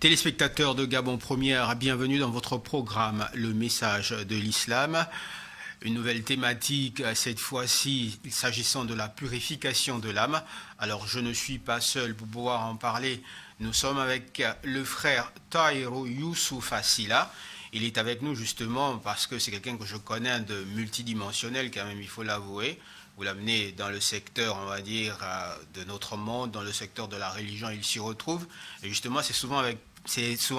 Téléspectateurs de Gabon Première, bienvenue dans votre programme Le Message de l'Islam. Une nouvelle thématique, cette fois-ci s'agissant de la purification de l'âme. Alors je ne suis pas seul pour pouvoir en parler. Nous sommes avec le frère Tahirou Youssouf Assila. Il est avec nous justement parce que c'est quelqu'un que je connais de multidimensionnel quand même, il faut l'avouer. Vous l'amenez dans le secteur, on va dire, de notre monde, dans le secteur de la religion, il s'y retrouve. Et justement, c'est souvent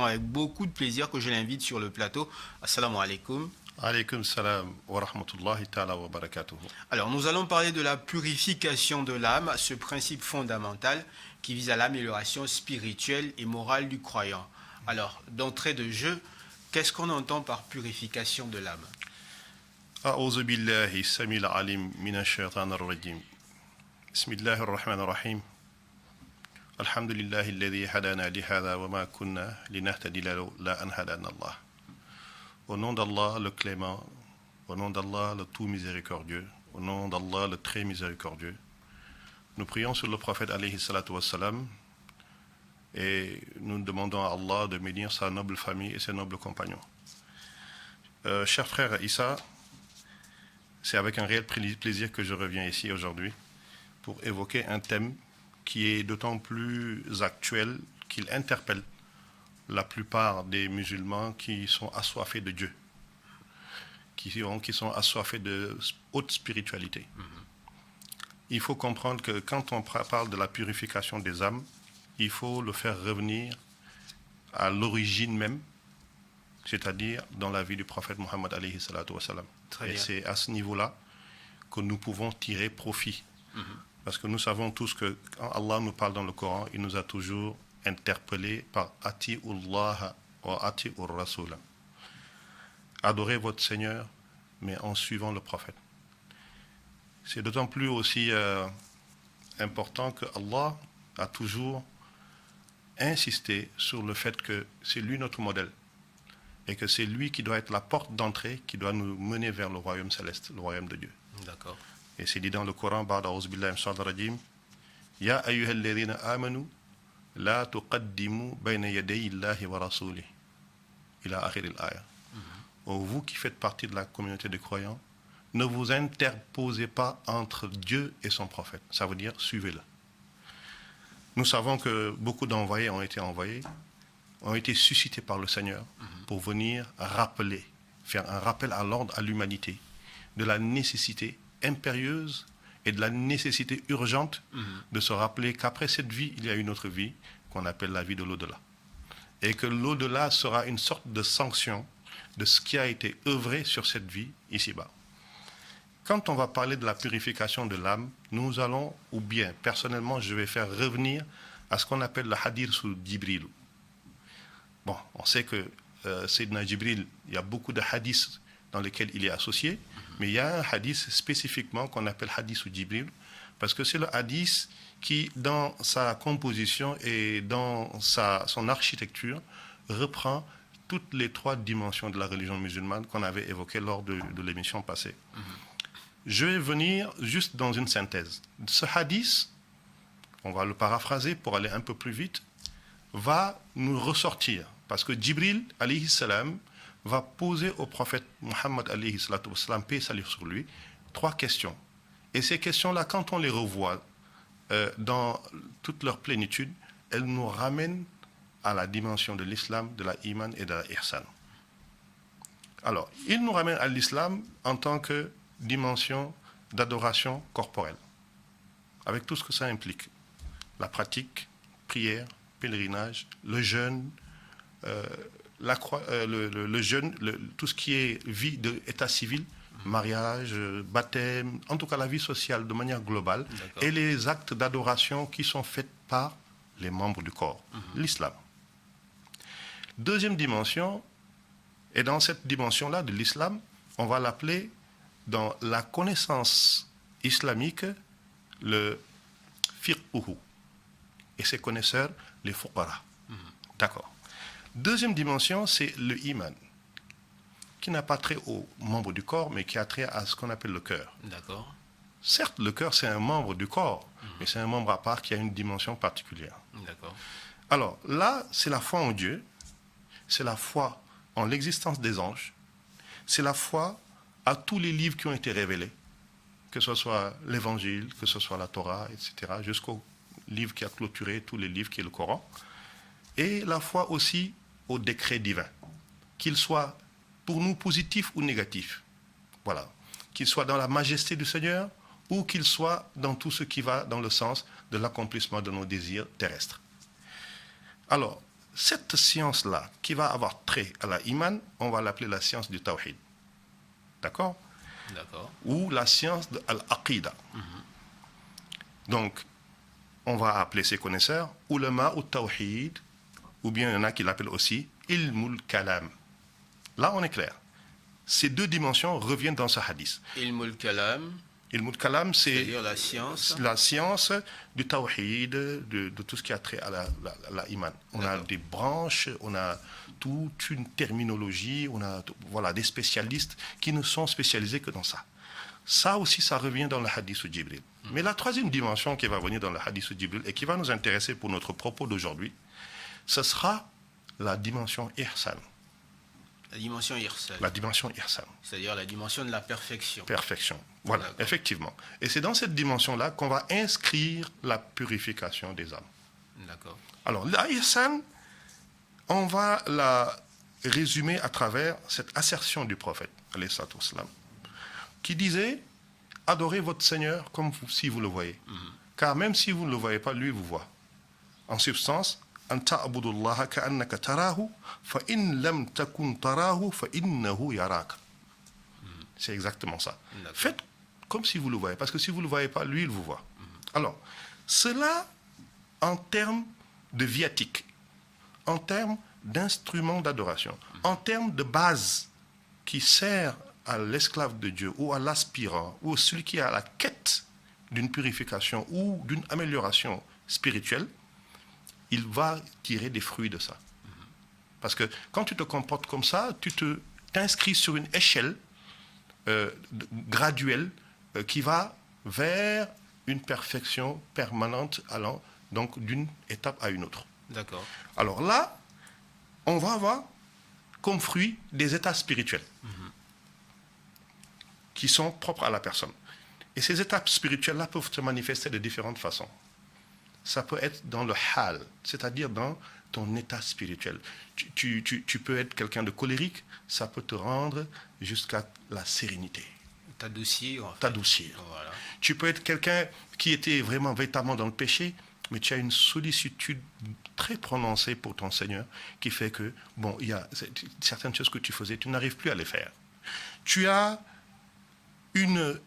avec beaucoup de plaisir que je l'invite sur le plateau. Assalamu alaikum. Alaykoum salam wa rahmatullahi ta'ala wa barakatuhu. Alors, nous allons parler de la purification de l'âme, ce principe fondamental qui vise à l'amélioration spirituelle et morale du croyant. Alors, d'entrée de jeu, qu'est-ce qu'on entend par purification de l'âme? أعوذ بالله السميع العليم من الشيطان الرجيم بسم الله الرحمن الرحيم الحمد لله الذي هدانا لهذا وما كنا لنهتدي لولا أن هدانا الله. Au nom d'Allah le clément, au nom d'Allah le tout miséricordieux, au nom d'Allah le très miséricordieux, nous prions sur le prophète alayhi salatu wassalam et nous demandons à Allah de bénir sa noble famille et ses nobles compagnons. Cher frère Issa, c'est avec un réel plaisir que je reviens ici aujourd'hui pour évoquer un thème qui est d'autant plus actuel qu'il interpelle la plupart des musulmans qui sont assoiffés de Dieu, qui sont assoiffés de haute spiritualité. Il faut comprendre que quand on parle de la purification des âmes, il faut le faire revenir à l'origine même, c'est-à-dire dans la vie du prophète Mohammed alayhi salatu wassalam. Et c'est à ce niveau-là que nous pouvons tirer profit. Parce que nous savons tous que quand Allah nous parle dans le Coran, il nous a toujours interpellés par Ati'ullah wa Ati'ur Rasul. Adorez votre Seigneur, mais en suivant le prophète. C'est d'autant plus aussi important que Allah a toujours insisté sur le fait que c'est lui notre modèle. Et que c'est lui qui doit être la porte d'entrée, qui doit nous mener vers le royaume céleste, le royaume de Dieu. D'accord. Et c'est dit dans le Coran, Ba'da a'udhu billahi minash shaitanir rajim, Ya ayyuhal ladhina amanu, la tuqaddimu bayna yaday Allahi wa rasulih. Ila akhir al-aya. Vous qui faites partie de la communauté des croyants, ne vous interposez pas entre Dieu et son prophète. Ça veut dire, suivez-le. Nous savons que beaucoup d'envoyés ont été suscités par le Seigneur pour venir rappeler, faire un rappel à l'ordre, à l'humanité, de la nécessité impérieuse et de la nécessité urgente de se rappeler qu'après cette vie, il y a une autre vie qu'on appelle la vie de l'au-delà. Et que l'au-delà sera une sorte de sanction de ce qui a été œuvré sur cette vie ici-bas. Quand on va parler de la purification de l'âme, nous allons, ou bien personnellement, je vais faire revenir à ce qu'on appelle le hadith sur Jibril. Bon, on sait que Sayyidina Jibril, il y a beaucoup de hadiths dans lesquels il est associé, mais il y a un hadith spécifiquement qu'on appelle hadith ou Jibril, parce que c'est le hadith qui, dans sa composition et dans son architecture, reprend toutes les trois dimensions de la religion musulmane qu'on avait évoquées lors de l'émission passée. Je vais venir juste dans une synthèse. Ce hadith, on va le paraphraser pour aller un peu plus vite, va nous ressortir, parce que Jibril, alayhi salam, va poser au prophète Muhammad, alayhi salatu wassalam, paix et salut sur lui, 3 questions. Et ces questions-là, quand on les revoit dans toute leur plénitude, elles nous ramènent à la dimension de l'islam, de la iman et de la ihsan. Alors, il nous ramène à l'islam en tant que dimension d'adoration corporelle, avec tout ce que ça implique. La pratique, prière, pèlerinage, le jeûne, le jeûne, tout ce qui est vie d'état civil, mariage, baptême, en tout cas la vie sociale de manière globale, et les actes d'adoration qui sont faits par les membres du corps, l'islam. Deuxième dimension, et dans cette dimension-là de l'islam, on va l'appeler dans la connaissance islamique le fiqhu. Et ses connaisseurs, les fuqara. D'accord. Deuxième dimension, c'est le iman, qui n'a pas trait aux membres du corps, mais qui a trait à ce qu'on appelle le cœur. D'accord. Certes, le cœur, c'est un membre du corps, mais c'est un membre à part qui a une dimension particulière. D'accord. Alors là, c'est la foi en Dieu, c'est la foi en l'existence des anges, c'est la foi à tous les livres qui ont été révélés, que ce soit l'Évangile, que ce soit la Torah, etc., jusqu'au livre qui a clôturé tous les livres qui est le Coran, et la foi aussi au décret divin, qu'il soit pour nous positif ou négatif. Voilà. Qu'il soit dans la majesté du Seigneur ou qu'il soit dans tout ce qui va dans le sens de l'accomplissement de nos désirs terrestres. Alors, cette science-là, qui va avoir trait à la iman, on va l'appeler la science du tawhid. D'accord? D'accord. Ou la science de al-aqida. Donc, on va appeler ces connaisseurs ulama ou tawhid, ou bien il y en a qui l'appellent aussi ilmul kalam. Là, on est clair. Ces deux dimensions reviennent dans ce hadith. Ilmul kalam, Ilmul kalam, c'est-à-dire la science du tawhid, de tout ce qui a trait à la iman. On a des branches, on a toute une terminologie, on a voilà, des spécialistes qui ne sont spécialisés que dans ça. Ça aussi, ça revient dans le hadith de Jibril. Mais la troisième dimension qui va venir dans le hadith de Jibril et qui va nous intéresser pour notre propos d'aujourd'hui, ce sera la dimension ihsan. La dimension ihsan. La dimension ihsan. C'est-à-dire la dimension de la perfection. Perfection. Voilà, effectivement. Et c'est dans cette dimension-là qu'on va inscrire la purification des âmes. D'accord. Alors, la ihsan, on va la résumer à travers cette assertion du prophète, alayhi salatu wassalam, qui disait « Adorez votre Seigneur comme si vous le voyez. Car même si vous ne le voyez pas, lui vous voit. » En substance, « An ta'budu Allah ka'annaka tarahu, fa in lam takun tarahu, fa innahu yaraka. » C'est exactement ça. Faites comme si vous le voyez, parce que si vous ne le voyez pas, lui, il vous voit. Alors, cela en termes de viatique, en termes d'instrument d'adoration, en termes de base qui sert à l'esclave de Dieu ou à l'aspirant ou celui qui est à la quête d'une purification ou d'une amélioration spirituelle, il va tirer des fruits de ça. Parce que quand tu te comportes comme ça, tu t'inscris sur une échelle graduelle qui va vers une perfection permanente allant donc d'une étape à une autre. D'accord. Alors là, on va avoir comme fruit des états spirituels qui sont propres à la personne. Et ces étapes spirituelles-là peuvent se manifester de différentes façons. Ça peut être dans le hal, c'est-à-dire dans ton état spirituel. Tu peux être quelqu'un de colérique, ça peut te rendre jusqu'à la sérénité. T'adoucir, en fait. T'adoucir. Voilà. Tu peux être quelqu'un qui était vraiment véritablement dans le péché, mais tu as une sollicitude très prononcée pour ton Seigneur qui fait que, bon, il y a certaines choses que tu faisais, tu n'arrives plus à les faire. Tu as une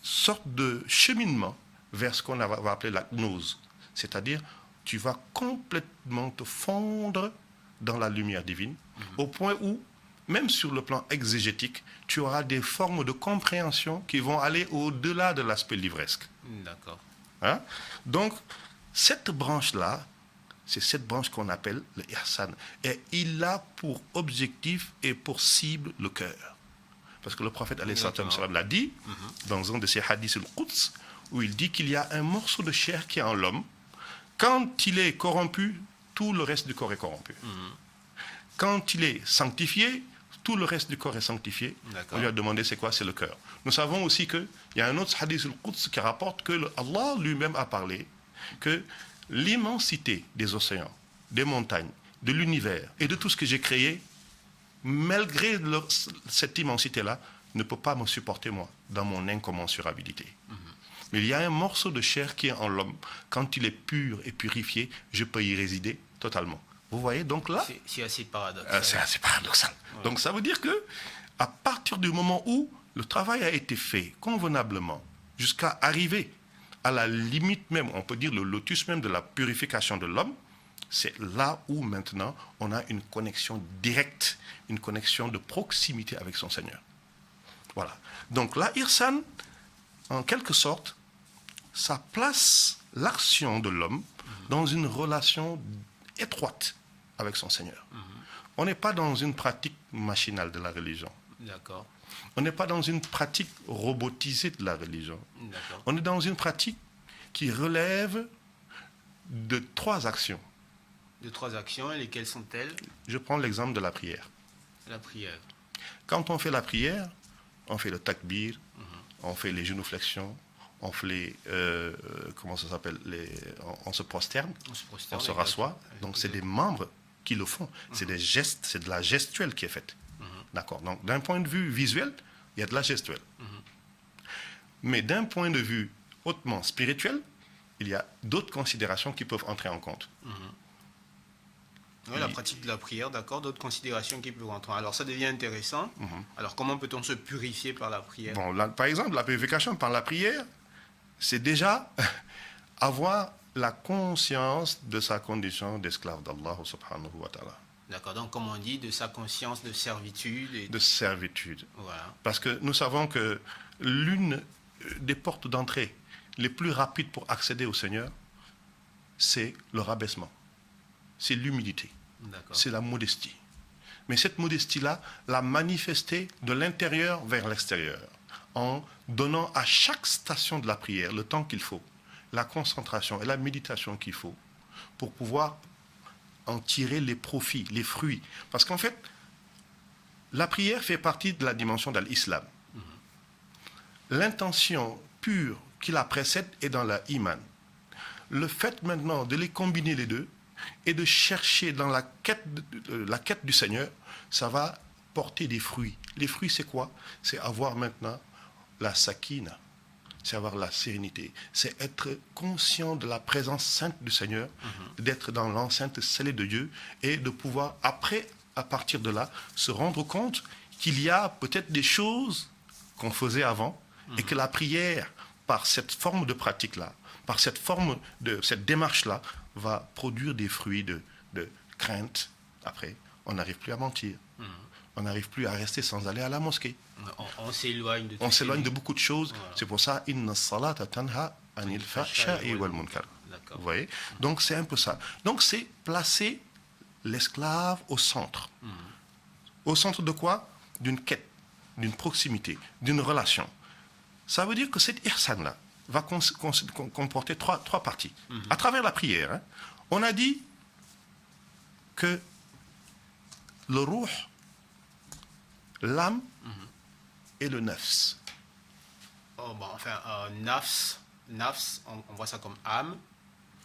sorte de cheminement vers ce qu'on va appeler la gnose. C'est-à-dire, tu vas complètement te fondre dans la lumière divine, au point où, même sur le plan exégétique, tu auras des formes de compréhension qui vont aller au-delà de l'aspect livresque. D'accord. Hein? Donc, cette branche-là, c'est cette branche qu'on appelle le ihsan. Et il a pour objectif et pour cible le cœur. Parce que le prophète l'a dit dans un de ses hadiths al-Quds, où il dit qu'il y a un morceau de chair qui est en l'homme. Quand il est corrompu, tout le reste du corps est corrompu. Quand il est sanctifié, tout le reste du corps est sanctifié. On lui a demandé c'est quoi? C'est le cœur. Nous savons aussi qu'il y a un autre hadith al-Quds qui rapporte que Allah lui-même a parlé que l'immensité des océans, des montagnes, de l'univers et de tout ce que j'ai créé, malgré cette immensité-là, ne peut pas me supporter moi dans mon incommensurabilité. Mais il y a un morceau de chair qui est en l'homme. Quand il est pur et purifié, je peux y résider totalement. Vous voyez, donc là... C'est assez paradoxal. C'est assez paradoxal. Ouais. Donc ça veut dire que à partir du moment où le travail a été fait convenablement, jusqu'à arriver à la limite même, on peut dire le lotus même de la purification de l'homme, c'est là où maintenant on a une connexion directe, une connexion de proximité avec son Seigneur. Voilà. Donc la ihsan, en quelque sorte, ça place l'action de l'homme dans une relation étroite avec son Seigneur. On n'est pas dans une pratique machinale de la religion. D'accord. On n'est pas dans une pratique robotisée de la religion. D'accord. On est dans une pratique qui relève de trois actions. De 3 actions, et lesquelles sont-elles? Je prends l'exemple de la prière. La prière. Quand on fait la prière, on fait le takbir, on fait les genuflexions, on fait les, comment ça s'appelle, on se prosterne, on se rassoit. Donc c'est des membres qui le font. C'est des gestes, c'est de la gestuelle qui est faite. D'accord. Donc d'un point de vue visuel, il y a de la gestuelle. Mais d'un point de vue hautement spirituel, il y a d'autres considérations qui peuvent entrer en compte. Oui, la pratique de la prière, d'accord, d'autres considérations qui peuvent rentrer. Alors ça devient intéressant. Alors comment peut-on se purifier par la prière? Bon, là, par exemple, la purification par la prière, c'est déjà avoir la conscience de sa condition d'esclave d'Allah subhanahu wa ta'ala. D'accord, donc comme on dit, de sa conscience de servitude. De servitude. Voilà. Parce que nous savons que l'une des portes d'entrée les plus rapides pour accéder au Seigneur, c'est le rabaissement, c'est l'humilité, c'est la modestie. Mais cette modestie-là, la manifester de l'intérieur vers l'extérieur, en donnant à chaque station de la prière le temps qu'il faut, la concentration et la méditation qu'il faut, pour pouvoir en tirer les profits, les fruits. Parce qu'en fait, la prière fait partie de la dimension de l'islam. L'intention pure qui la précède est dans la iman. Le fait maintenant de les combiner les deux et de chercher dans la quête du Seigneur, ça va porter des fruits. Les fruits, c'est quoi? C'est avoir maintenant la sakina, c'est avoir la sérénité, c'est être conscient de la présence sainte du Seigneur, d'être dans l'enceinte scellée de Dieu et de pouvoir, après, à partir de là, se rendre compte qu'il y a peut-être des choses qu'on faisait avant et que la prière, par cette forme de pratique-là, par cette forme de cette démarche-là, va produire des fruits de crainte. Après, on n'arrive plus à mentir. On n'arrive plus à rester sans aller à la mosquée. On s'éloigne de beaucoup de choses. Voilà. C'est pour ça, inna salata tanha anil fahsha'i wal munkar. Vous voyez? Donc c'est un peu ça. Donc c'est placer l'esclave au centre. Au centre de quoi? D'une quête, d'une proximité, d'une relation. Ça veut dire que cette ihsan-là va comporter trois parties. À travers la prière, on a dit que le ruh, l'âme et le nafs. Oh, bon, enfin, nafs, on voit ça comme âme.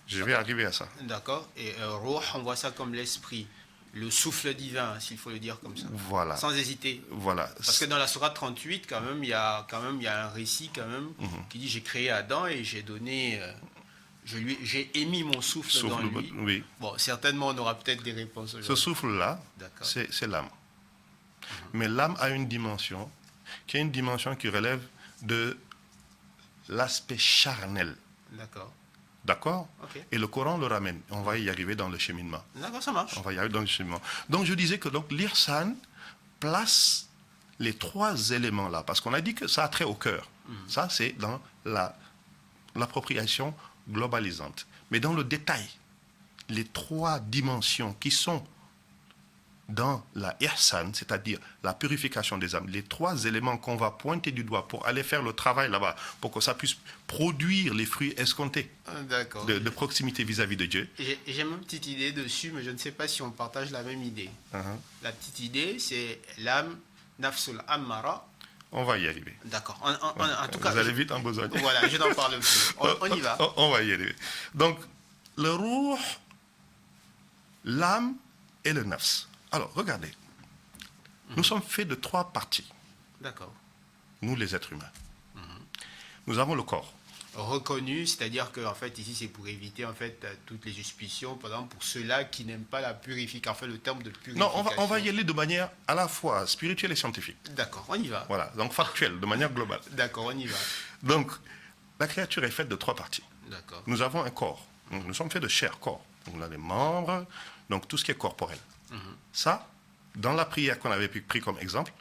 Je vais arriver à ça. D'accord. Et ruh, on voit ça comme l'esprit. Le souffle divin, s'il faut le dire comme ça. Voilà. Sans hésiter. Voilà. Parce que dans la sourate 38, quand même, il y a un récit quand même qui dit j'ai créé Adam et j'ai donné, j'ai émis mon souffle dans lui. Oui. Bon, certainement, on aura peut-être des réponses aujourd'hui. Ce souffle-là, c'est l'âme. Mais l'âme a une dimension qui est une dimension qui relève de l'aspect charnel. D'accord. D'accord? Okay. Et le Coran le ramène. On va y arriver dans le cheminement. D'accord, ça marche. On va y arriver dans le cheminement. Donc je disais que l'Irsan place les trois éléments-là, parce qu'on a dit que ça a trait au cœur. Ça, c'est dans l'appropriation globalisante. Mais dans le détail, les trois dimensions qui sont dans la ihsan, c'est-à-dire la purification des âmes, les trois éléments qu'on va pointer du doigt pour aller faire le travail là-bas, pour que ça puisse produire les fruits escomptés de proximité vis-à-vis de Dieu. J'ai une petite idée dessus, mais je ne sais pas si on partage la même idée. La petite idée, c'est l'âme, nafsul ammara. On va y arriver. D'accord. En tout cas, vous allez vite en besogne. Voilà, je n'en parle plus. On y va. On va y arriver. Donc, le ruh, l'âme et le nafs. Alors, regardez. Nous sommes faits de trois parties. D'accord. Nous, les êtres humains. Nous avons le corps. Reconnu, c'est-à-dire que en fait, ici, c'est pour éviter en fait toutes les suspicions, par exemple, pour ceux-là qui n'aiment pas la purification, enfin le terme de purification. Non, on va y aller de manière à la fois spirituelle et scientifique. D'accord, on y va. Voilà, donc factuelle, de manière globale. D'accord, on y va. Donc, la créature est faite de trois parties. D'accord. Nous avons un corps. Donc, nous sommes faits de chair, corps. Donc, on a des membres, donc tout ce qui est corporel. Ça, dans la prière qu'on avait pris comme exemple,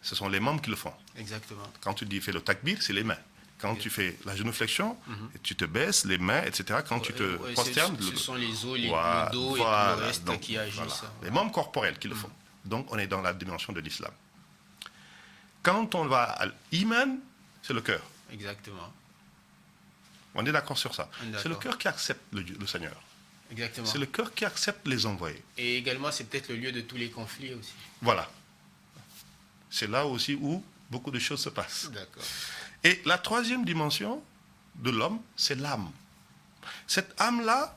ce sont les membres qui le font. Exactement. Quand tu dis fais le takbir, c'est les mains. Quand tu fais la génuflexion, tu te baisses, les mains, etc. Quand tu te prosternes... Ce sont les os, le dos et tout le reste qui agissent. Voilà. Les membres corporels qui le font. Donc, on est dans la dimension de l'islam. Quand on va à l'iman, c'est le cœur. Exactement. On est d'accord sur ça. C'est le cœur qui accepte le Seigneur. Exactement. C'est le cœur qui accepte les envoyer. Et également, c'est peut-être le lieu de tous les conflits aussi. Voilà. C'est là aussi où beaucoup de choses se passent. D'accord. Et la troisième dimension de l'homme, c'est l'âme. Cette âme-là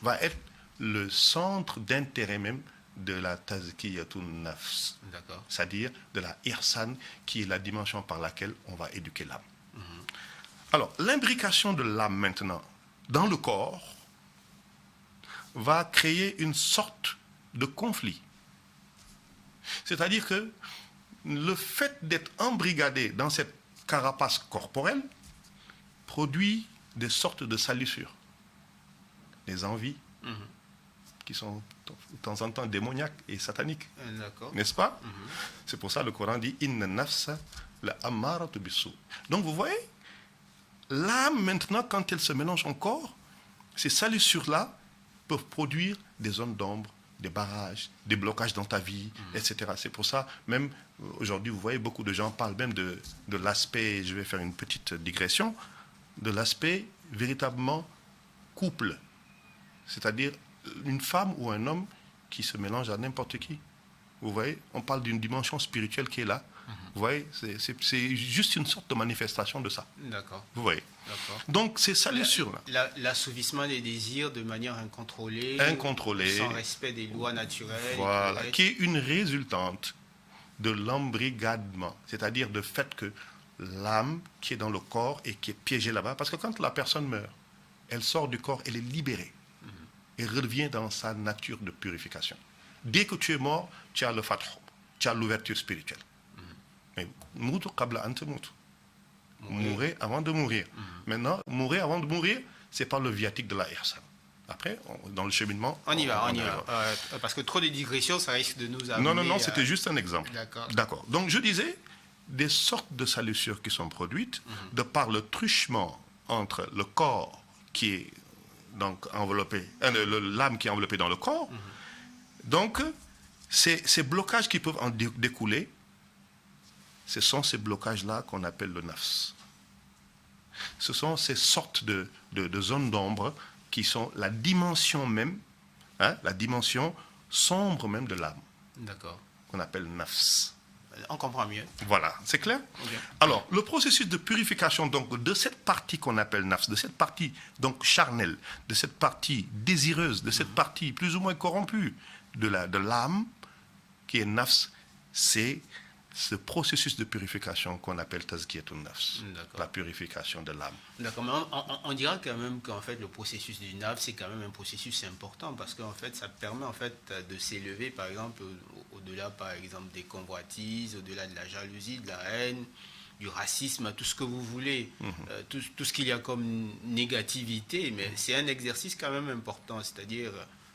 va être le centre d'intérêt même de la tazkiyatun nafs, D'accord. c'est-à-dire de la ihsan, qui est la dimension par laquelle on va éduquer l'âme. Alors, l'imbrication de l'âme maintenant dans le corps va créer une sorte de conflit. C'est-à-dire que le fait d'être embrigadé dans cette carapace corporelle produit des sortes de salissures, des envies qui sont de temps en temps démoniaques et sataniques. D'accord. N'est-ce pas? C'est pour ça que le Coran dit « Inna nafsa la ammaratu bisu ». Donc vous voyez, l'âme maintenant, quand elle se mélange au corps, ces salissures-là peuvent produire des zones d'ombre, des barrages, des blocages dans ta vie, etc. C'est pour ça, même aujourd'hui, vous voyez, beaucoup de gens parlent même de l'aspect, je vais faire une petite digression, de l'aspect véritablement couple. C'est-à-dire une femme ou un homme qui se mélange à n'importe qui. Vous voyez, on parle d'une dimension spirituelle qui est là. Vous voyez, c'est juste une sorte de manifestation de ça. D'accord. Vous voyez. D'accord. Donc, c'est salissure-là. L'assouvissement des désirs de manière incontrôlée. Incontrôlée. Sans respect des lois naturelles. Voilà. Qui est une résultante de l'embrigadement. C'est-à-dire du fait que l'âme qui est dans le corps et qui est piégée là-bas, parce que quand la personne meurt, elle sort du corps, elle est libérée. Et revient dans sa nature de purification. Dès que tu es mort, tu as le fatah, tu as l'ouverture spirituelle. Mais moutu qabla an tamut. Mourir avant de mourir. Maintenant, mourir avant de mourir, c'est par le viatique de la ihsan. Après, dans le cheminement... On y va. Parce que trop de digressions, ça risque de nous amener... Non, c'était juste un exemple. D'accord. Donc, je disais, des sortes de salissures qui sont produites de par le truchement entre le corps qui est donc enveloppé, l'âme qui est enveloppée dans le corps. Donc, ces blocages qui peuvent en découler, ce sont ces blocages-là qu'on appelle le nafs. Ce sont ces sortes de zones d'ombre qui sont la dimension même, la dimension sombre même de l'âme. D'accord. Qu'on appelle nafs. On comprend mieux. Voilà, c'est clair? Okay. Alors, le processus de purification donc, de cette partie qu'on appelle nafs, de cette partie donc charnelle, de cette partie désireuse, de cette partie plus ou moins corrompue de l'âme, qui est nafs, c'est ce processus de purification qu'on appelle tazkiyatun nafs, la purification de l'âme. D'accord, mais on dira quand même qu'en fait le processus du nafs c'est quand même un processus important parce qu'en fait ça permet en fait de s'élever par exemple au-delà par exemple des convoitises, au-delà de la jalousie, de la haine, du racisme, tout ce que vous voulez, tout ce qu'il y a comme négativité, mais c'est un exercice quand même important, c'est-à-dire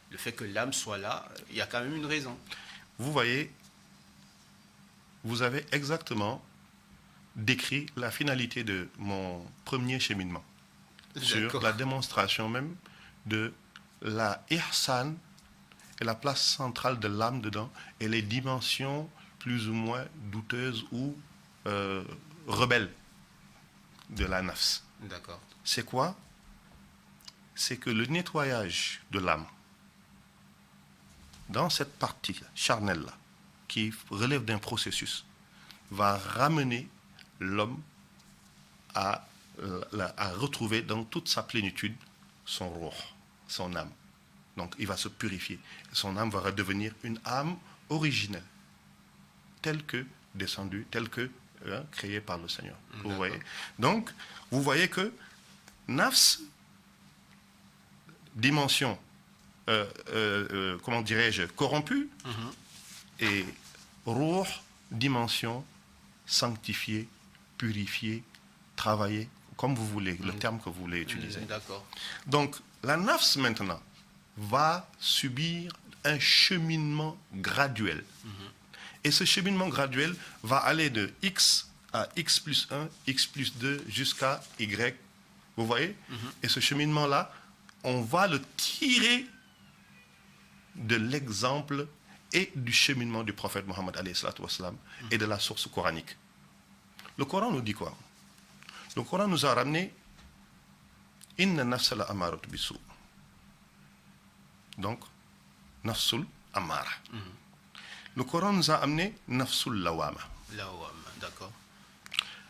le fait que l'âme soit là, il y a quand même une raison. Vous voyez, vous avez exactement décrit la finalité de mon premier cheminement sur la démonstration même de la ihsan et la place centrale de l'âme dedans et les dimensions plus ou moins douteuses ou rebelles de la nafs. D'accord. C'est quoi? C'est que le nettoyage de l'âme dans cette partie charnelle-là, qui relève d'un processus, va ramener l'homme à retrouver dans toute sa plénitude son ruh, son âme. Donc il va se purifier. Son âme va redevenir une âme originelle, telle que descendue, telle que créée par le Seigneur. Vous voyez? Donc, vous voyez que nafs, dimension, comment dirais-je, corrompue, et ruh, dimension sanctifiée, purifiée, travaillée, comme vous voulez, le terme que vous voulez utiliser. D'accord. Donc, la nafs maintenant va subir un cheminement graduel. Et ce cheminement graduel va aller de X à X plus 1, X plus 2 jusqu'à Y. Vous voyez? Et ce cheminement-là, on va le tirer de l'exemple et du cheminement du prophète Mohammed et de la source coranique. Le Coran nous dit quoi? Le Coran nous a ramené Inna nafsa la amarat bisu. Donc, nafsul amara. Le Coran nous a amené nafsul lawama. Lawama, d'accord.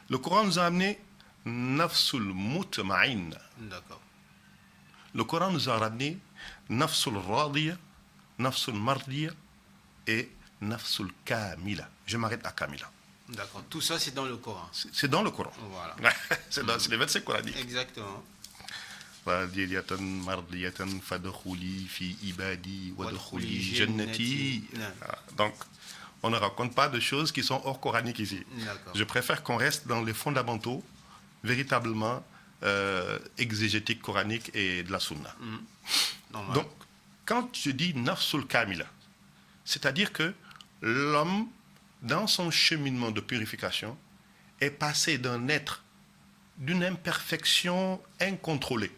Le Coran nous a amené nafsul mutma'inna. D'accord. Le Coran nous a ramené nafsul radiya, nafsul mardiya et nafsul kamila. Je m'arrête à kamila. D'accord. Tout ça, c'est dans le Coran. C'est dans le Coran. Voilà. C'est les versets coraniques. Exactement. radiyatan mardiyatan fadkhuli fi ibadi wadkhuli jannati. jannati. Donc, on ne raconte pas de choses qui sont hors coraniques ici. Je préfère qu'on reste dans les fondamentaux véritablement exégétiques coraniques et de la sunna. Donc, quand je dis nafsul kamila, c'est-à-dire que l'homme, dans son cheminement de purification, est passé d'un être d'une imperfection incontrôlée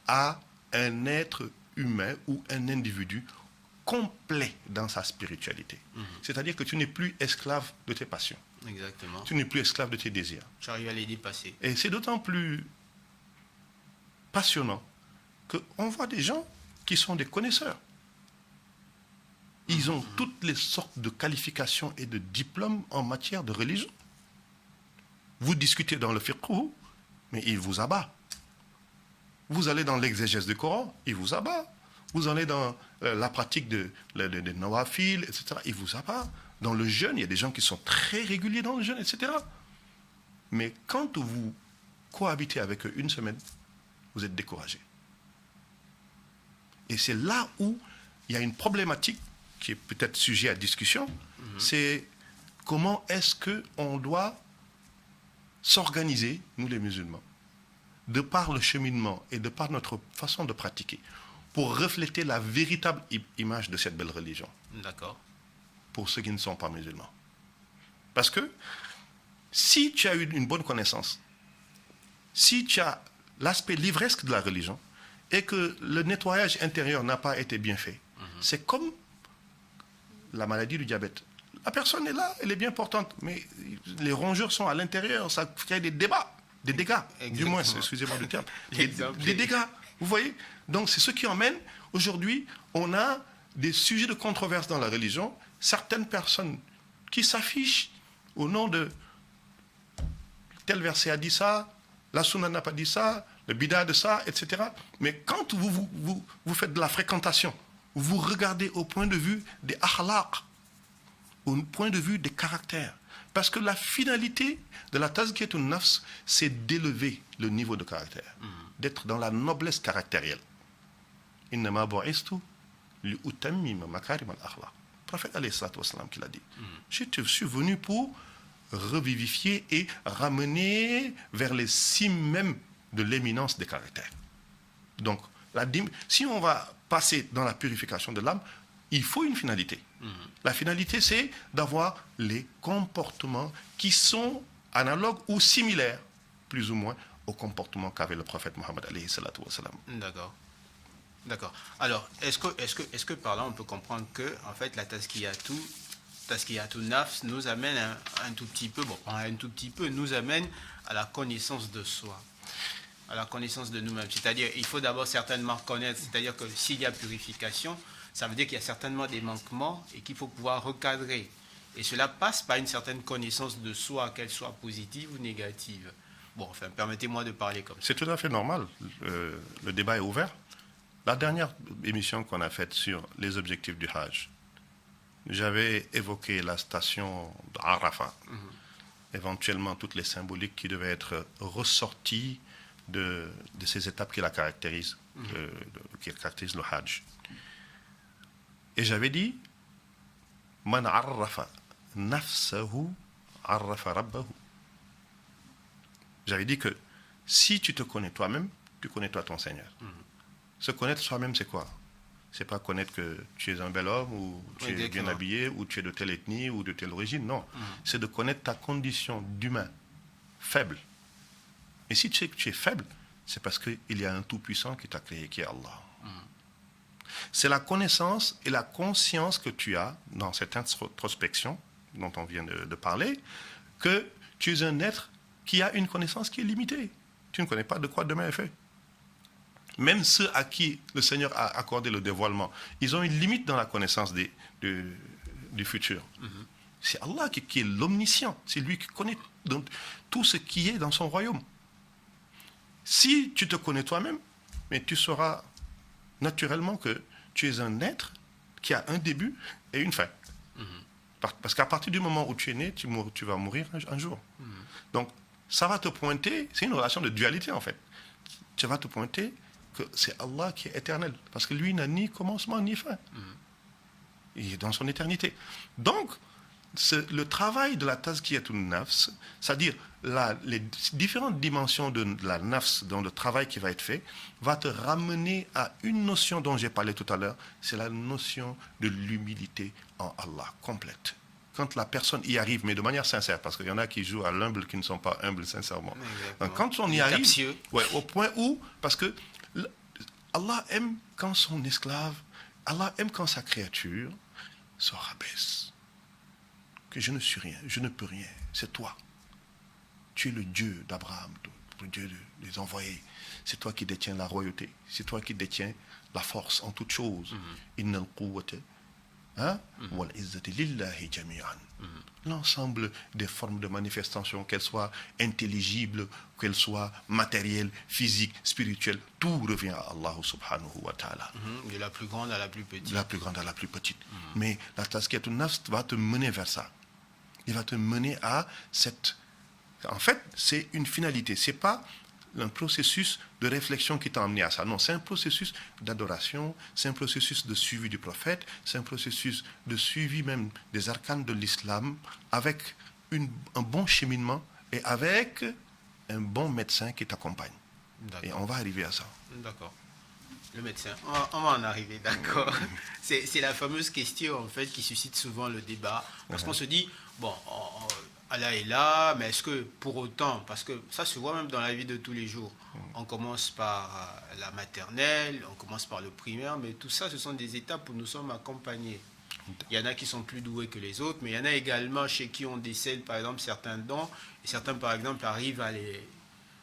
à un être humain ou un individu complet dans sa spiritualité. C'est-à-dire que tu n'es plus esclave de tes passions. Exactement. Tu n'es plus esclave de tes désirs. Tu arrives à les dépasser. Et c'est d'autant plus passionnant qu'on voit des gens qui sont des connaisseurs. Ils ont toutes les sortes de qualifications et de diplômes en matière de religion. Vous discutez dans le fiqh, mais il vous abat. Vous allez dans l'exégèse du Coran, il vous abat. Vous allez dans la pratique de nawafil, etc., il vous abat. Dans le jeûne, il y a des gens qui sont très réguliers dans le jeûne, etc. Mais quand vous cohabitez avec eux une semaine, vous êtes découragé. Et c'est là où il y a une problématique qui est peut-être sujet à discussion, c'est comment est-ce qu'on doit s'organiser, nous les musulmans, de par le cheminement et de par notre façon de pratiquer, pour refléter la véritable image de cette belle religion. D'accord. Pour ceux qui ne sont pas musulmans. Parce que si tu as eu une bonne connaissance, si tu as l'aspect livresque de la religion, et que le nettoyage intérieur n'a pas été bien fait, c'est comme la maladie du diabète. La personne est là, elle est bien portante, mais les rongeurs sont à l'intérieur, ça crée des débats, des dégâts, du moins, excusez-moi du terme, des dégâts, vous voyez. Donc c'est ce qui emmène, aujourd'hui, on a des sujets de controverse dans la religion, certaines personnes qui s'affichent au nom de tel verset a dit ça, la sunna n'a pas dit ça, le bid'a de ça, etc. Mais quand vous faites de la fréquentation, vous regardez au point de vue des akhlaq, au point de vue des caractères. Parce que la finalité de la tazkiyatun nafs, c'est d'élever le niveau de caractère, d'être dans la noblesse caractérielle. Innama bu'istu li'utammima makarim al-akhlaq. Le prophète alayhi salatu wassalam qui l'a dit. Je suis venu pour revivifier et ramener vers les cimes même de l'éminence des caractères. Donc, si on va passer dans la purification de l'âme, il faut une finalité. La finalité, c'est d'avoir les comportements qui sont analogues ou similaires, plus ou moins, au comportement qu'avait le prophète Mohammed alayhi salatu wassalam. D'accord. D'accord. Alors, est-ce que par là, on peut comprendre que, en fait, la tazkiyatun nafs nous amène un tout petit peu, nous amène à la connaissance de soi, à la connaissance de nous-mêmes. C'est-à-dire, il faut d'abord certainement connaître, c'est-à-dire que s'il y a purification, ça veut dire qu'il y a certainement des manquements et qu'il faut pouvoir recadrer. Et cela passe par une certaine connaissance de soi, qu'elle soit positive ou négative. Bon, enfin, permettez-moi de parler comme ça. C'est tout à fait normal. Le débat est ouvert. La dernière émission qu'on a faite sur les objectifs du Hajj, j'avais évoqué la station d'Arafat, éventuellement toutes les symboliques qui devaient être ressorties de ces étapes qui la caractérisent, qui caractérisent le Hajj. Et j'avais dit, Man arrafa nafsahu arrafa rabbahu. J'avais dit que si tu te connais toi-même, tu connais toi ton Seigneur. Se connaître soi-même, c'est quoi? C'est pas connaître que tu es un bel homme, ou tu es bien habillé, ou tu es de telle ethnie, ou de telle origine. Non. C'est de connaître ta condition d'humain faible. Et si tu sais que tu es faible, c'est parce qu'il y a un tout-puissant qui t'a créé, qui est Allah. C'est la connaissance et la conscience que tu as dans cette introspection dont on vient de parler, que tu es un être qui a une connaissance qui est limitée. Tu ne connais pas de quoi demain est fait. Même ceux à qui le Seigneur a accordé le dévoilement, ils ont une limite dans la connaissance du futur. C'est Allah qui est l'omniscient. C'est lui qui connaît tout ce qui est dans son royaume. Si tu te connais toi-même, mais tu sauras naturellement que tu es un être qui a un début et une fin. Parce qu'à partir du moment où tu es né, tu vas mourir un jour. Donc, ça va te pointer, c'est une relation de dualité en fait. Tu vas te pointer que c'est Allah qui est éternel. Parce que lui n'a ni commencement ni fin. Il est dans son éternité. Donc, le travail de la tazkiyatun nafs, c'est-à-dire les différentes dimensions de la nafs, dans le travail qui va être fait, va te ramener à une notion dont j'ai parlé tout à l'heure, c'est la notion de l'humilité en Allah, complète. Quand la personne y arrive, mais de manière sincère, parce qu'il y en a qui jouent à l'humble qui ne sont pas humbles sincèrement. Donc, quand on y arrive, au point où, parce que Allah aime quand son esclave, Allah aime quand sa créature se rabaisse. Que je ne suis rien, je ne peux rien, c'est toi. Tu es le Dieu d'Abraham, le Dieu des envoyés. C'est toi qui détiens la royauté, c'est toi qui détiens la force en toutes choses. Innal quwwata wal izzati lillahi jami'an. L'ensemble des formes de manifestation, qu'elles soient intelligibles, qu'elles soient matérielles, physiques, spirituelles, tout revient à Allah subhanahu wa ta'ala. De la plus grande à la plus petite. De la plus grande à la plus petite. Mais la tazkiyatun nafs va te mener vers ça. Il va te mener à cette... En fait, c'est une finalité. Ce n'est pas un processus de réflexion qui t'a amené à ça. Non, c'est un processus d'adoration, c'est un processus de suivi du prophète, c'est un processus de suivi même des arcanes de l'islam avec un bon cheminement et avec un bon médecin qui t'accompagne. Et on va arriver à ça. D'accord. Le médecin, on va en arriver, d'accord. C'est la fameuse question, en fait, qui suscite souvent le débat. Parce qu'on se dit, bon, Allah est là, mais est-ce que pour autant, parce que ça se voit même dans la vie de tous les jours, on commence par la maternelle, on commence par le primaire, mais tout ça, ce sont des étapes où nous sommes accompagnés. Il y en a qui sont plus doués que les autres, mais il y en a également chez qui on décèle, par exemple, certains dons, et certains, par exemple, arrivent à les...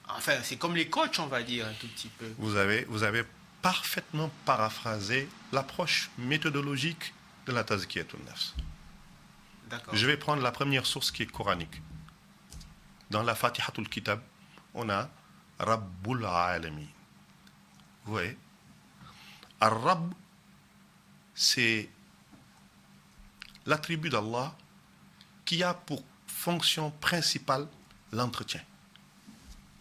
Enfin, c'est comme les coachs, on va dire, un tout petit peu. Vous avez parfaitement paraphrasé l'approche méthodologique de la tazkiyatun nafs. Je vais prendre la première source qui est coranique. Dans la Fatihatul Kitab, on a Rabbul Alamin. Vous voyez, Ar-Rabb, c'est l'attribut d'Allah qui a pour fonction principale l'entretien.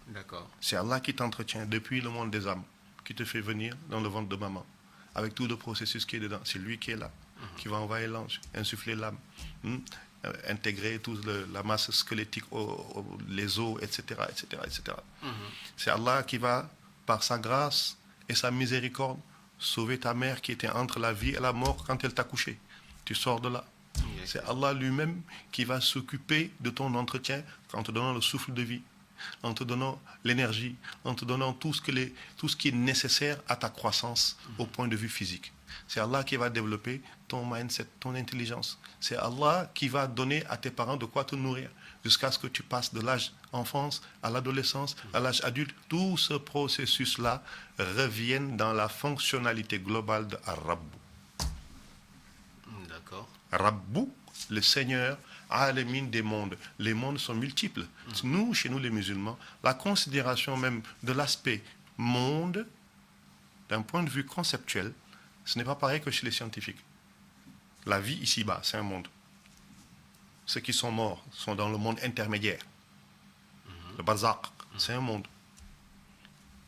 D'accord. C'est Allah qui t'entretient depuis le monde des âmes, qui te fait venir dans le ventre de maman, avec tout le processus qui est dedans. C'est lui qui est là, qui va envoyer l'ange, insuffler l'âme, intégrer toute la masse squelettique, les os, etc. etc., etc. C'est Allah qui va, par sa grâce et sa miséricorde, sauver ta mère qui était entre la vie et la mort quand elle t'a couché. Tu sors de là. C'est Allah lui-même qui va s'occuper de ton entretien en te donnant le souffle de vie, en te donnant l'énergie, en te donnant tout ce qui est nécessaire à ta croissance au point de vue physique. C'est Allah qui va développer ton mindset, ton intelligence. C'est Allah qui va donner à tes parents de quoi te nourrir jusqu'à ce que tu passes de l'âge enfance à l'adolescence, à l'âge adulte. Tout ce processus-là revienne dans la fonctionnalité globale de Ar-Rabbu. D'accord. Rabbu, le Seigneur, Alamin des mondes. Les mondes sont multiples. Nous, chez nous les musulmans, la considération même de l'aspect monde, d'un point de vue conceptuel, ce n'est pas pareil que chez les scientifiques. La vie ici-bas, c'est un monde. Ceux qui sont morts sont dans le monde intermédiaire. Le barzakh, c'est un monde.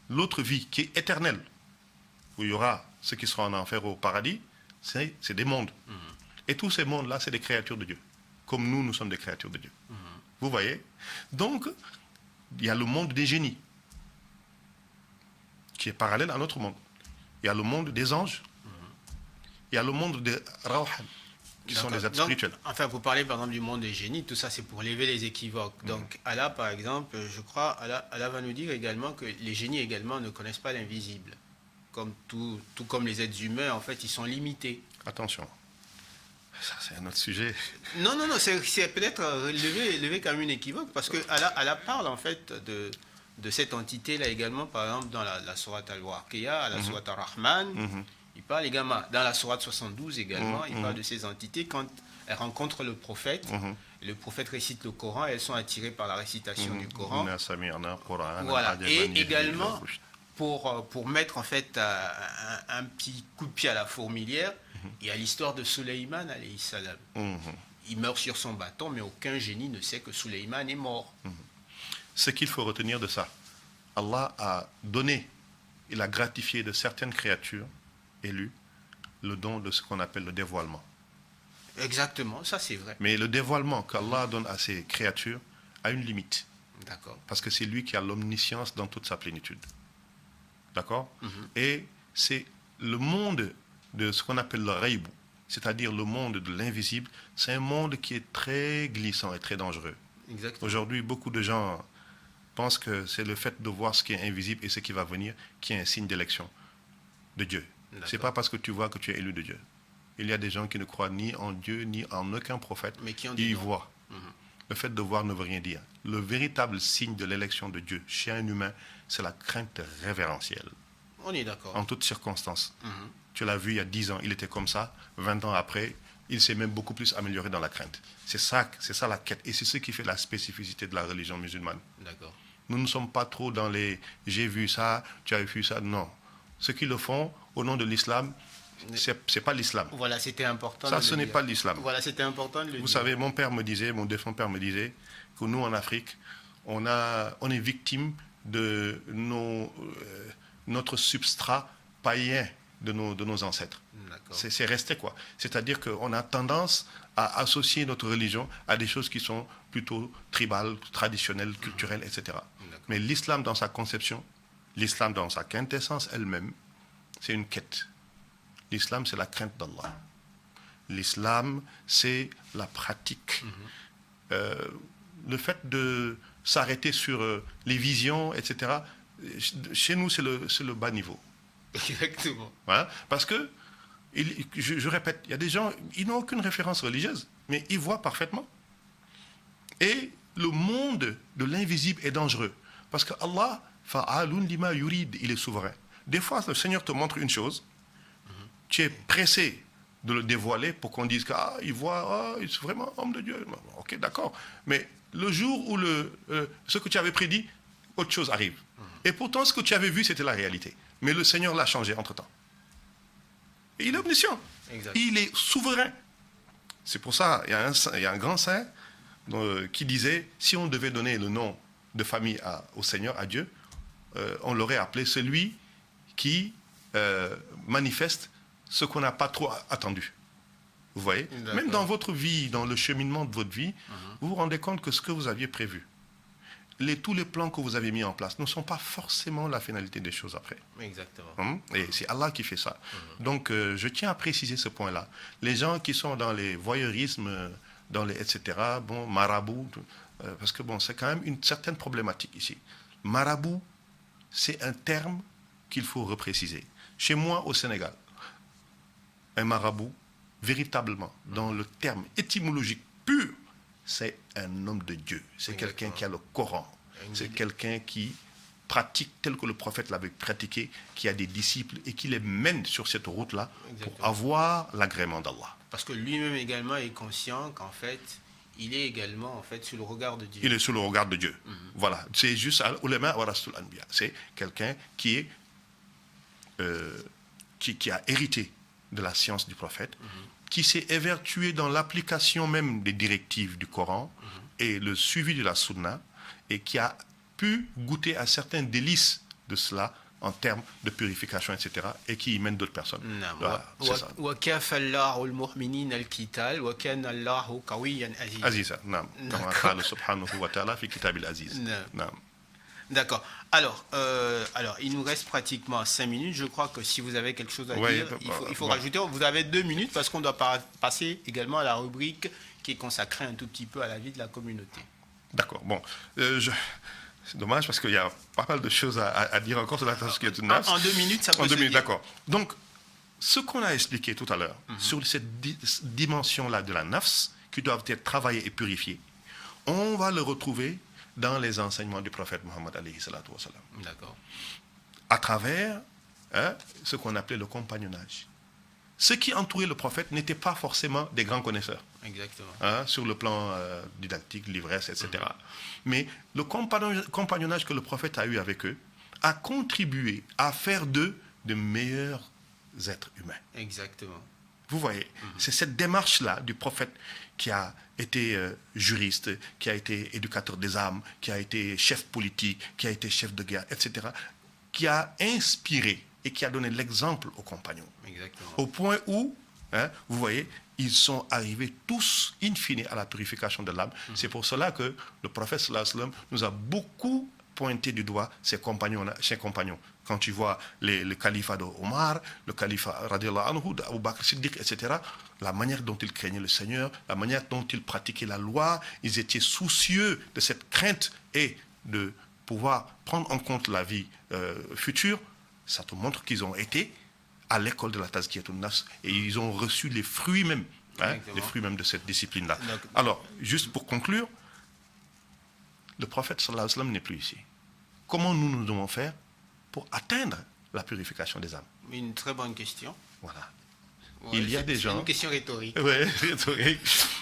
L'autre vie qui est éternelle, où il y aura ceux qui seront en enfer ou au paradis, c'est des mondes. Et tous ces mondes-là, c'est des créatures de Dieu. Comme nous sommes des créatures de Dieu. Vous voyez? Donc, il y a le monde des génies, qui est parallèle à notre monde. Il y a le monde des anges. Il y a le monde des Rawhan, qui sont des êtres spirituels. Enfin, vous parlez par exemple du monde des génies, tout ça c'est pour lever les équivoques. Donc Allah, par exemple, je crois, Allah va nous dire également que les génies également ne connaissent pas l'invisible. Comme tout comme les êtres humains, en fait, ils sont limités. Attention, ça c'est un autre sujet. Non, c'est peut-être lever comme une équivoque, parce que Allah parle en fait de cette entité-là également, par exemple, dans la sourate Al-Waqiya, la sourate Ar-Rahman. Il parle également, dans la sourate 72 également, il parle de ces entités quand elles rencontrent le prophète. Le prophète récite le Coran, elles sont attirées par la récitation du Coran. Voilà. Et également, pour mettre en fait un petit coup de pied à la fourmilière, il y a l'histoire de Sulayman alayhi salam. Il meurt sur son bâton, mais aucun génie ne sait que Sulayman est mort. Ce qu'il faut retenir de ça, Allah a donné, il a gratifié de certaines créatures élues le don de ce qu'on appelle le dévoilement. Exactement, ça c'est vrai. Mais le dévoilement qu'Allah donne à ses créatures a une limite. D'accord. Parce que c'est lui qui a l'omniscience dans toute sa plénitude. D'accord? Et c'est le monde de ce qu'on appelle le raïb, c'est-à-dire le monde de l'invisible, c'est un monde qui est très glissant et très dangereux. Exactement. Aujourd'hui, beaucoup de gens pensent que c'est le fait de voir ce qui est invisible et ce qui va venir qui est un signe d'élection de Dieu. Ce n'est pas parce que tu vois que tu es élu de Dieu. Il y a des gens qui ne croient ni en Dieu, ni en aucun prophète. Mais qui ont ils voient. Le fait de voir ne veut rien dire. Le véritable signe de l'élection de Dieu chez un humain, c'est la crainte révérentielle. On est d'accord. En toutes circonstances. Tu l'as vu il y a 10 ans, il était comme ça. 20 ans après, il s'est même beaucoup plus amélioré dans la crainte. C'est ça la quête. Et c'est ce qui fait la spécificité de la religion musulmane. D'accord. Nous ne sommes pas trop dans les « j'ai vu ça, tu as vu ça ». Non. Ceux qui le font au nom de l'islam, c'est pas l'islam. Voilà, c'était important. Ça, ce n'est pas l'islam. Voilà, c'était important de le dire. Vous savez, mon défunt père me disait que nous, en Afrique, on est victime de notre substrat païen de nos ancêtres. C'est resté quoi. C'est-à-dire qu'on a tendance à associer notre religion à des choses qui sont plutôt tribales, traditionnelles, culturelles, etc. Mais l'islam dans sa conception, l'islam dans sa quintessence elle-même, c'est une quête. L'islam, c'est la crainte d'Allah. L'islam, c'est la pratique. Le fait de s'arrêter sur les visions, etc., chez nous, c'est le bas niveau. Exactement. Voilà. Parce que, je répète, il y a des gens, ils n'ont aucune référence religieuse, mais ils voient parfaitement. Et le monde de l'invisible est dangereux. Parce que Allah, fa'alun lima yurid, il est souverain. Des fois, le Seigneur te montre une chose, tu es pressé de le dévoiler pour qu'on dise qu'il voit, il est vraiment homme de Dieu. Ok, d'accord. Mais le jour où ce que tu avais prédit, autre chose arrive. Et pourtant, ce que tu avais vu, c'était la réalité. Mais le Seigneur l'a changé entre-temps. Et il est omniscient. Exact. Il est souverain. C'est pour ça, il y a un grand saint qui disait, si on devait donner le nom de famille au Seigneur, à Dieu, on l'aurait appelé celui qui manifeste ce qu'on n'a pas trop attendu. Vous voyez? Même dans votre vie, dans le cheminement de votre vie, vous vous rendez compte que ce que vous aviez prévu, tous les plans que vous avez mis en place ne sont pas forcément la finalité des choses après. Exactement. Et c'est Allah qui fait ça. Donc, je tiens à préciser ce point-là. Les gens qui sont dans les voyeurismes, etc., bon, marabout, parce que bon, c'est quand même une certaine problématique ici. Marabout, c'est un terme qu'il faut repréciser. Chez moi, au Sénégal, un marabout, véritablement, dans le terme étymologique pur, c'est un homme de Dieu. C'est quelqu'un qui a le Coran. C'est quelqu'un qui pratique tel que le prophète l'avait pratiqué, qui a des disciples et qui les mène sur cette route-là pour avoir l'agrément d'Allah. Parce que lui-même également est conscient qu'en fait, il est également en fait sous le regard de Dieu. Il est sous le regard de Dieu. Voilà. C'est juste al-ulama wa rasul anbiya. C'est quelqu'un qui a hérité de la science du prophète, qui s'est évertué dans l'application même des directives du Coran et le suivi de la Sunna, et qui a pu goûter à certains délices de cela en termes de purification, etc., et qui y mène d'autres personnes. Voilà, c'est ça. Aziza, naam. Kama qala subhanahu wa ta'ala fi kitabil aziz. Naam. D'accord. Alors, il nous reste pratiquement 5 minutes. Je crois que si vous avez quelque chose à dire, il faut rajouter. Vous avez 2 minutes parce qu'on doit passer également à la rubrique qui est consacrée un tout petit peu à la vie de la communauté. D'accord. Bon, c'est dommage parce qu'il y a pas mal de choses à dire encore sur la tâche qui est une nafs. En 2 minutes, ça peut En 2 se minutes, dire. d'accord. Donc, ce qu'on a expliqué tout à l'heure sur cette dimension-là de la nafs, qui doivent être travaillées et purifiées, on va le retrouver dans les enseignements du prophète Mohammed alayhi salatu wa salam. D'accord. À travers ce qu'on appelait le compagnonnage. Ceux qui entouraient le prophète n'étaient pas forcément des grands connaisseurs. Exactement. Sur le plan didactique, l'ivresse, etc. Mais le compagnonnage que le prophète a eu avec eux a contribué à faire d'eux de meilleurs êtres humains. Exactement. Vous voyez, c'est cette démarche-là du prophète qui a été juriste, qui a été éducateur des âmes, qui a été chef politique, qui a été chef de guerre, etc., qui a inspiré et qui a donné l'exemple aux compagnons. Exactement. Au point où, vous voyez, ils sont arrivés tous, in fine, à la purification de l'âme. C'est pour cela que le prophète sallallahu alayhi wa sallam nous a beaucoup pointé du doigt ses compagnons. Quand tu vois le califat d'Omar, le califat radiallahu anhu, d'Abu Bakr Siddiq, etc., la manière dont ils craignaient le Seigneur, la manière dont ils pratiquaient la loi, ils étaient soucieux de cette crainte et de pouvoir prendre en compte la vie future. Ça te montre qu'ils ont été à l'école de la Tazkiyatun Nafs et ils ont reçu les fruits même, les fruits même de cette discipline-là. Alors, juste pour conclure, le prophète sallallahu alayhi wa sallam n'est plus ici. Comment nous devons faire pour atteindre la purification des âmes? Une très bonne question. Voilà. Ouais, il y a des gens. C'est une question rhétorique. Oui, rhétorique.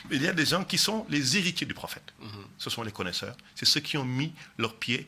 Il y a des gens qui sont les héritiers du prophète. Ce sont les connaisseurs. C'est ceux qui ont mis leurs pieds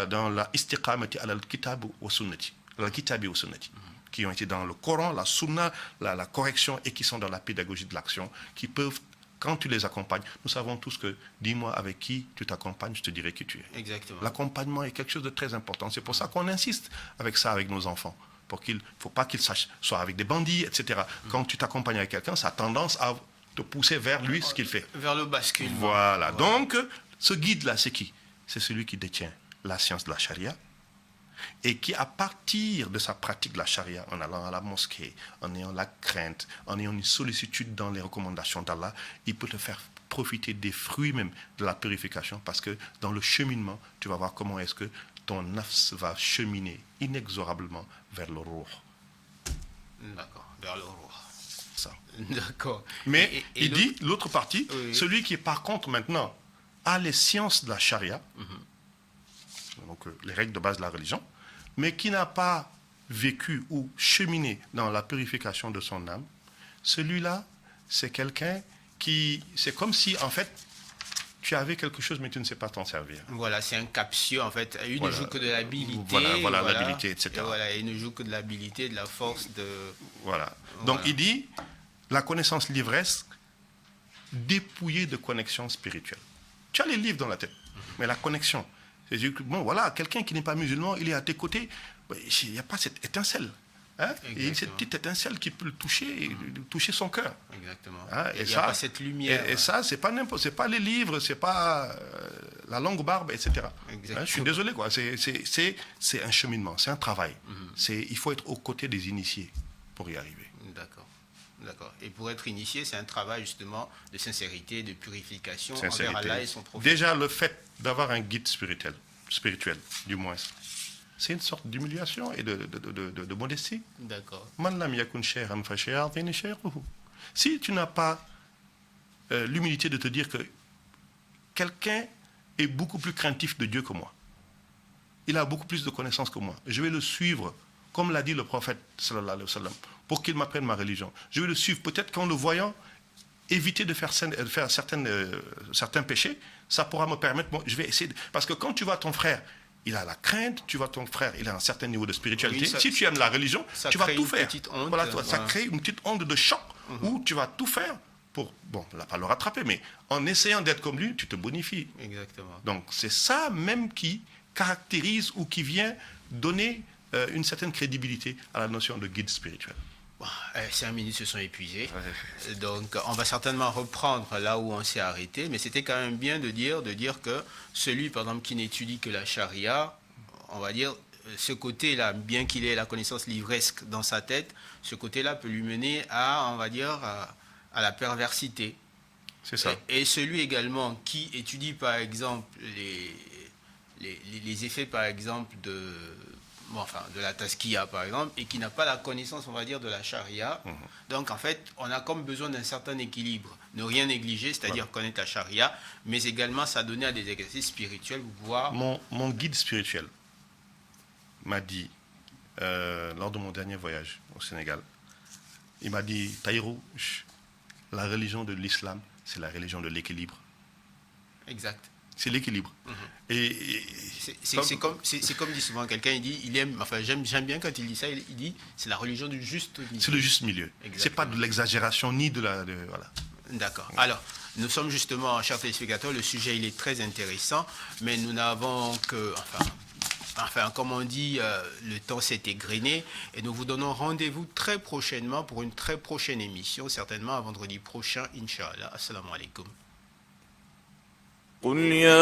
dans la istiqamati al-kitab wa sunnati. Al-kitabi wa sunnati. Qui ont été dans le Coran, la sunna, la correction et qui sont dans la pédagogie de l'action, qui peuvent, quand tu les accompagnes, nous savons tous que, dis-moi avec qui tu t'accompagnes, je te dirai qui tu es. Exactement. L'accompagnement est quelque chose de très important. C'est pour ça qu'on insiste avec ça avec nos enfants. Pour qu'il ne faut pas qu'ils soient avec des bandits, etc. Quand tu t'accompagnes avec quelqu'un, ça a tendance à te pousser vers lui, ce qu'il fait. Vers le basculement. Voilà. Donc, ce guide-là, c'est qui? C'est celui qui détient la science de la charia et qui, à partir de sa pratique de la charia, en allant à la mosquée, en ayant la crainte, en ayant une sollicitude dans les recommandations d'Allah, il peut te faire profiter des fruits même de la purification, parce que dans le cheminement, tu vas voir comment est-ce que ton nafs va cheminer inexorablement vers le ruh. D'accord, vers le ruh. Ça. D'accord. Mais il dit, l'autre partie, oui. celui qui par contre maintenant a les sciences de la charia, donc les règles de base de la religion, mais qui n'a pas vécu ou cheminé dans la purification de son âme, celui-là, c'est quelqu'un qui, c'est comme si en fait, tu avais quelque chose mais tu ne sais pas t'en servir. Voilà, c'est un captieux en fait. Il ne joue que de l'habilité. Voilà, l'habilité, etc. Et voilà, il ne joue que de l'habilité, de la force, de... Voilà. Donc il dit, la connaissance livresque dépouillée de connexion spirituelle. Tu as les livres dans la tête, mais la connexion, c'est bon, voilà, quelqu'un qui n'est pas musulman, il est à tes côtés, il n'y a pas cette étincelle. Et cette petite étincelle qui peut le toucher son cœur. Exactement. Et il n'y a pas cette lumière. Et ça, c'est pas les livres, c'est pas la longue barbe, etc. Je suis désolé, quoi. C'est un cheminement, c'est un travail. Il faut être aux côtés des initiés pour y arriver. D'accord. Et pour être initié, c'est un travail justement de sincérité, de purification envers Allah et son prophète. Déjà, le fait d'avoir un guide spirituel, du moins, c'est une sorte d'humiliation et de modestie. D'accord. Si tu n'as pas l'humilité de te dire que quelqu'un est beaucoup plus craintif de Dieu que moi, il a beaucoup plus de connaissances que moi, je vais le suivre, comme l'a dit le prophète, sallallahu alayhi wa sallam, pour qu'il m'apprenne ma religion. Je vais le suivre, peut-être qu'en le voyant, éviter de faire certains péchés, ça pourra me permettre, je vais essayer, parce que quand tu vois ton frère, il a la crainte, tu vois ton frère, il a un certain niveau de spiritualité. Si tu aimes la religion, tu vas tout faire. Ça crée une petite onde de choc où tu vas tout faire pour, pas le rattraper, mais en essayant d'être comme lui, tu te bonifies. Exactement. Donc c'est ça même qui caractérise ou qui vient donner une certaine crédibilité à la notion de guide spirituel. 5 minutes se sont épuisées, donc on va certainement reprendre là où on s'est arrêté, mais c'était quand même bien de dire que celui par exemple qui n'étudie que la charia, on va dire ce côté-là, bien qu'il ait la connaissance livresque dans sa tête, ce côté-là peut lui mener à, on va dire, à la perversité. C'est ça. Et celui également qui étudie par exemple les effets par exemple de la taskiya par exemple, et qui n'a pas la connaissance, on va dire, de la charia. Donc en fait, on a comme besoin d'un certain équilibre. ne rien négliger, c'est-à-dire connaître la charia, mais également s'adonner à des exercices spirituels pour pouvoir... Mon guide spirituel m'a dit, lors de mon dernier voyage au Sénégal, il m'a dit, Taïrou, la religion de l'islam, c'est la religion de l'équilibre. Exact. C'est l'équilibre. C'est comme dit souvent quelqu'un, il dit, j'aime bien quand il dit ça, il dit, c'est la religion du juste milieu. C'est le juste milieu. C'est pas de l'exagération ni de la... voilà. D'accord. Alors, nous sommes justement, chers téléspectateurs, le sujet il est très intéressant, mais nous n'avons que... Enfin, comme on dit, le temps s'est égrené et nous vous donnons rendez-vous très prochainement pour une très prochaine émission, certainement à vendredi prochain, Inch'Allah. Assalamu alaikum. قل يا